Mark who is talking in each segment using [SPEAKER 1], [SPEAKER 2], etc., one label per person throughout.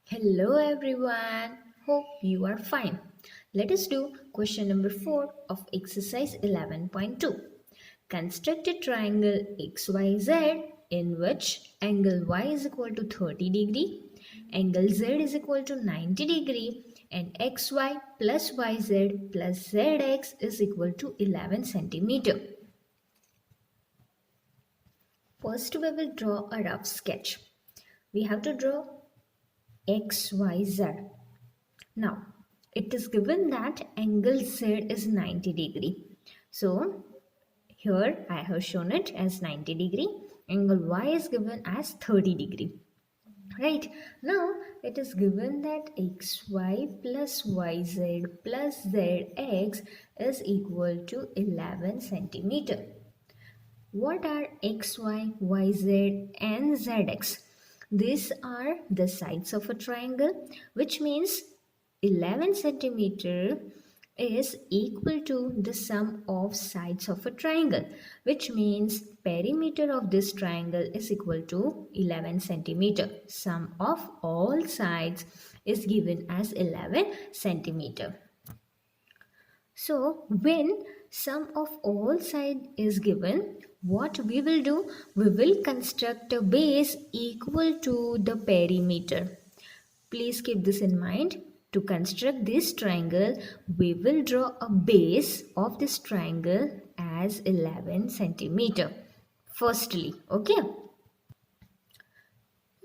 [SPEAKER 1] Hello everyone, hope you are fine. Let us do question number 4 of exercise 11.2. Construct a triangle XYZ in which angle Y is equal to 30 degree, angle Z is equal to 90 degree and XY plus YZ plus ZX is equal to 11 centimeter. First we will draw a rough sketch. We have to draw XYZ. Now, it is given that angle Z is 90 degree. So, here I have shown it as 90 degree. Angle Y is given as 30 degree. Right. Now, it is given that XY plus YZ plus ZX is equal to 11 centimeter. What are XY, YZ and ZX? These are the sides of a triangle, which means 11 centimeter is equal to the sum of sides of a triangle, which means perimeter of this triangle is equal to 11 centimeter. Sum of all sides is given as 11 centimeter. So when sum of all sides is given, what we will do? We will construct a base equal to the perimeter. Please keep this in mind. To construct this triangle, we will draw a base of this triangle as 11 centimeter. Firstly, okay?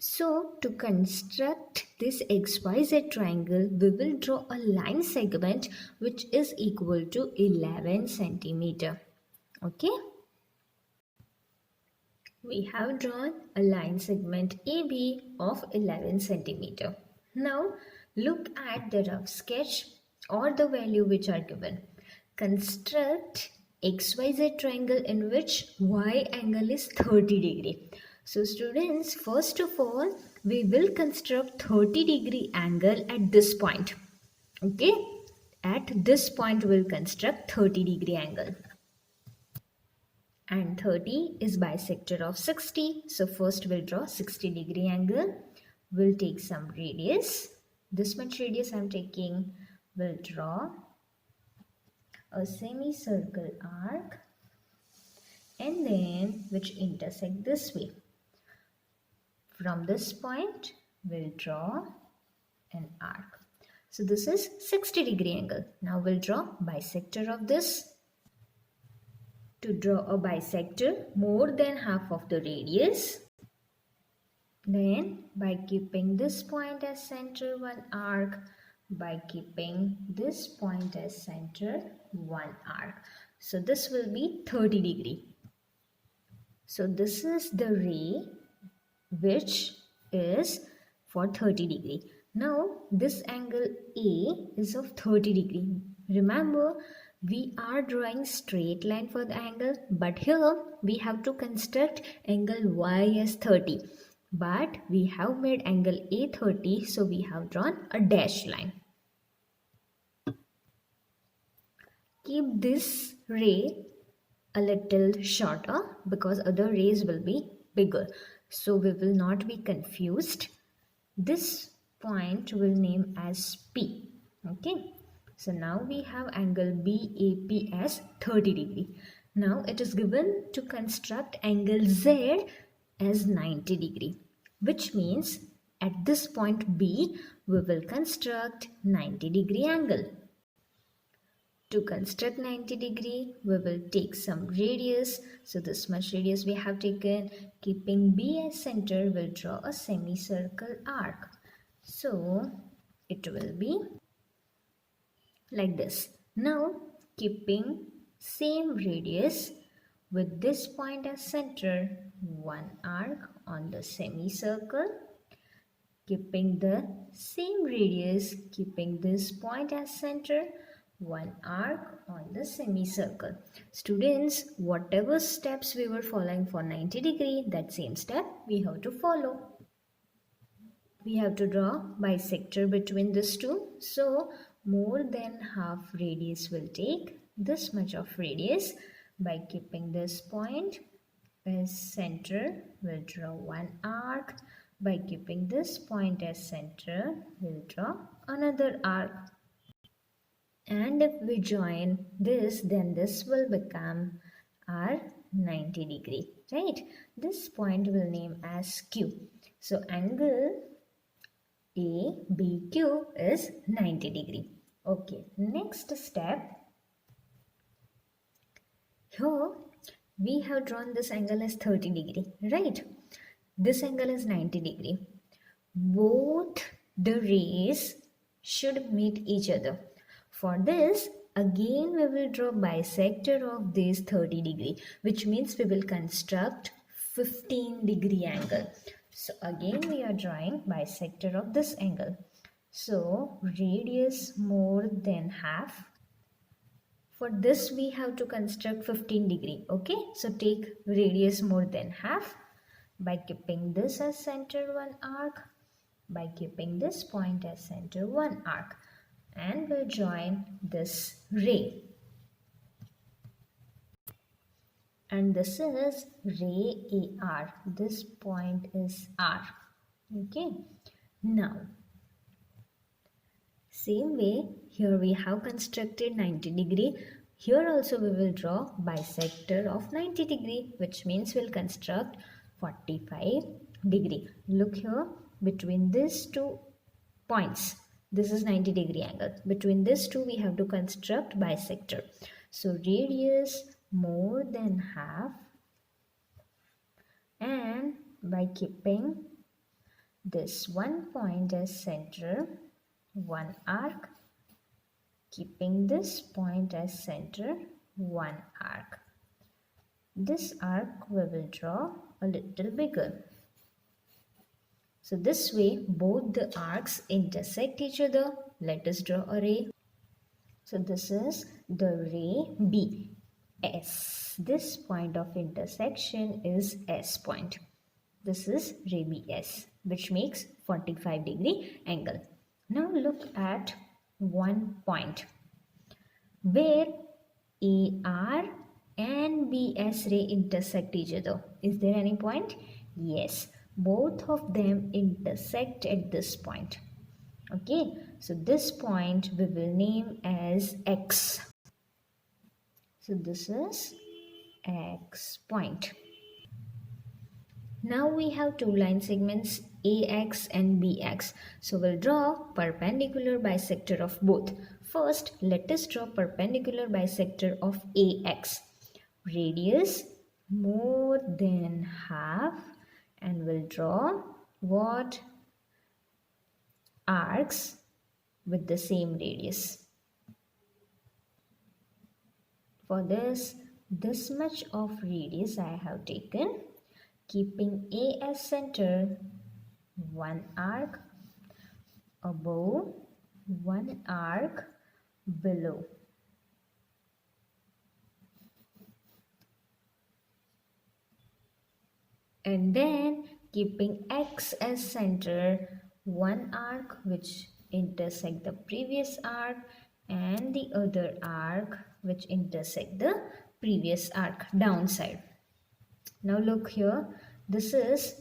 [SPEAKER 1] So, to construct this XYZ triangle, we will draw a line segment which is equal to 11 centimeter. Okay? We have drawn a line segment AB of 11 centimeter. Now, look at the rough sketch or the value which are given. Construct XYZ triangle in which Y angle is 30 degree. So students, first of all, we will construct 30 degree angle at this point. Okay? At this point, we'll construct 30 degree angle. And 30 is bisector of 60. So first we'll draw 60 degree angle. We'll take some radius. This much radius I'm taking. We'll draw a semicircle arc and then which intersect this way. From this point, we'll draw an arc. So this is 60 degree angle. Now we'll draw bisector of this. To draw a bisector, more than half of the radius. Then by keeping this point as center, one arc. By keeping this point as center, one arc. So this will be 30 degree. So this is the ray which is for 30 degree. Now this angle A is of 30 degree. Remember, we are drawing straight line for the angle, but here we have to construct angle Y as 30. But we have made angle A 30, so we have drawn a dashed line. Keep this ray a little shorter because other rays will be bigger. So we will not be confused. This point will name as P. Okay. So now we have angle BAP as 30 degree. Now it is given to construct angle Z as 90 degree. Which means at this point B, we will construct 90 degree angle. To construct 90 degree, we will take some radius. So this much radius we have taken. Keeping B as center, we'll draw a semicircle arc. So it will be like this. Now keeping same radius with this point as center, one arc on the semicircle. Keeping the same radius, keeping this point as center, one arc on the semicircle. Students, whatever steps we were following for 90 degree, that same step we have to follow. We have to draw bisector between these two. So more than half radius will take this much of radius. By keeping this point as center, we'll draw one arc. By keeping this point as center, we'll draw another arc. And if we join this, then this will become our 90 degree, right? This point will name as Q. So angle ABQ is 90 degree. Okay, next step. Here we have drawn this angle as 30 degree, right? This angle is 90 degree. Both the rays should meet each other. For this, again we will draw bisector of this 30 degree, which means we will construct 15 degree angle. So again we are drawing bisector of this angle. So radius more than half. For this we have to construct 15 degree. Okay, so take radius more than half by keeping this as center one arc, by keeping this point as center one arc, and we'll join this ray. And this is ray AR. This point is R. Okay, now same way, here we have constructed 90 degree. Here also we will draw bisector of 90 degree, which means we'll construct 45 degree. Look here, between these two points, this is 90 degree angle. Between these two we have to construct bisector. So radius more than half, and by keeping this one point as center, one arc, keeping this point as center, one arc. This arc we will draw a little bigger. So this way both the arcs intersect each other. Let us draw a ray. So this is the ray B. S. This point of intersection is S point. This is ray BS, which makes 45 degree angle. Now look at one point where AR and BS ray intersect each other. Is there any point? Yes, both of them intersect at this point. Okay, so this point we will name as X. So this is X point. Now we have two line segments AX and BX. So we'll draw perpendicular bisector of both. First, let us draw perpendicular bisector of AX. Radius more than half, and we'll draw what? Arcs with the same radius. For this much of radius I have taken. Keeping A as center, one arc above, one arc below. And then keeping X as center, one arc which intersect the previous arc and the other arc which intersect the previous arc downside. Now look here, this is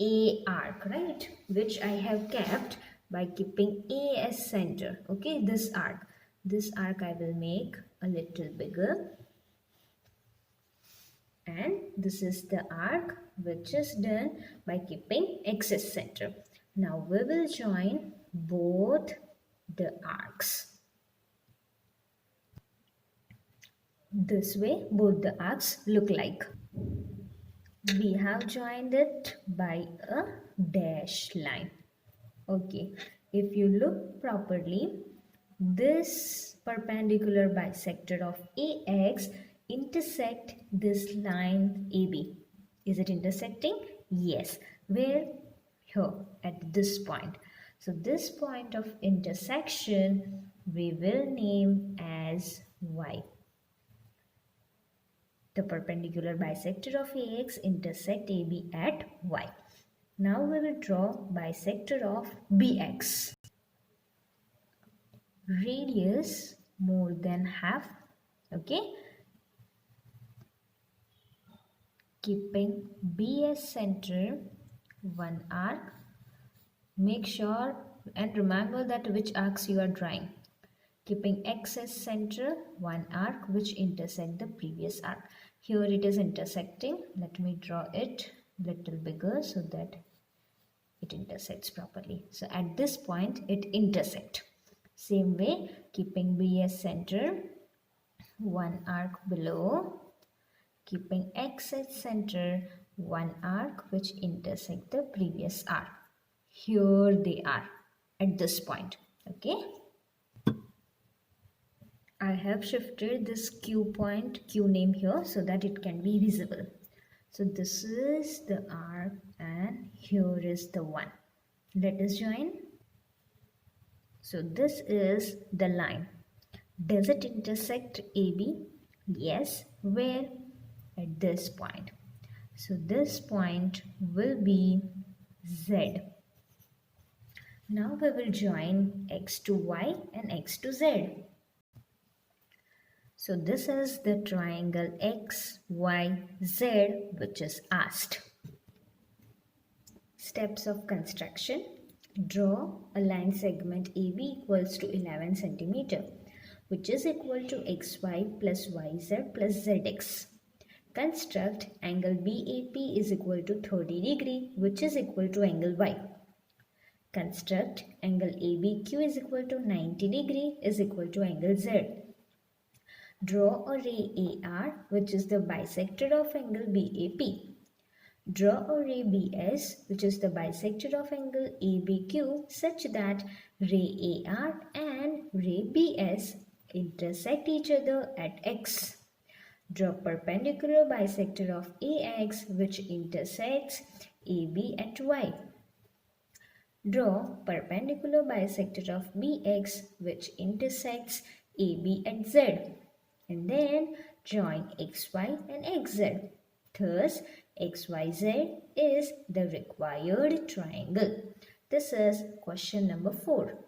[SPEAKER 1] A arc, right, which I have kept by keeping A as center. Okay, this arc I will make a little bigger, and this is the arc which is done by keeping X as center. Now we will join both the arcs. This way both the arcs look like. We have joined it by a dash line. Okay, if you look properly, this perpendicular bisector of AX intersect this line AB. Is it intersecting? Yes. Where? Here, at this point. So this point of intersection we will name as Y. The perpendicular bisector of AX intersect AB at Y. Now we will draw bisector of BX. Radius more than half. Okay. Keeping B as center, one arc. Make sure and remember that which arcs you are drawing. Keeping X as center, one arc which intersect the previous arc. Here it is intersecting. Let me draw it little bigger so that it intersects properly. So at this point it intersect. Same way, keeping B as center, one arc below. Keeping X as center, one arc which intersect the previous arc. Here they are at this point. Okay. I have shifted this Q name here so that it can be visible. So this is the arc and here is the one. Let us join. So this is the line. Does it intersect AB? Yes. Where? At this point. So this point will be Z. Now we will join X to Y and X to Z. So this is the triangle XYZ which is asked. Steps of construction. Draw a line segment AB equals to 11 cm which is equal to XY plus YZ plus ZX. Construct angle BAP is equal to 30 degree which is equal to angle Y. Construct angle ABQ is equal to 90 degree is equal to angle Z. Draw a ray AR which is the bisector of angle BAP. Draw a ray BS which is the bisector of angle ABQ such that ray AR and ray BS intersect each other at X. Draw perpendicular bisector of AX which intersects AB at Y. Draw perpendicular bisector of BX which intersects AB at Z. And then join XY and XZ. Thus, XYZ is the required triangle. This is question number 4.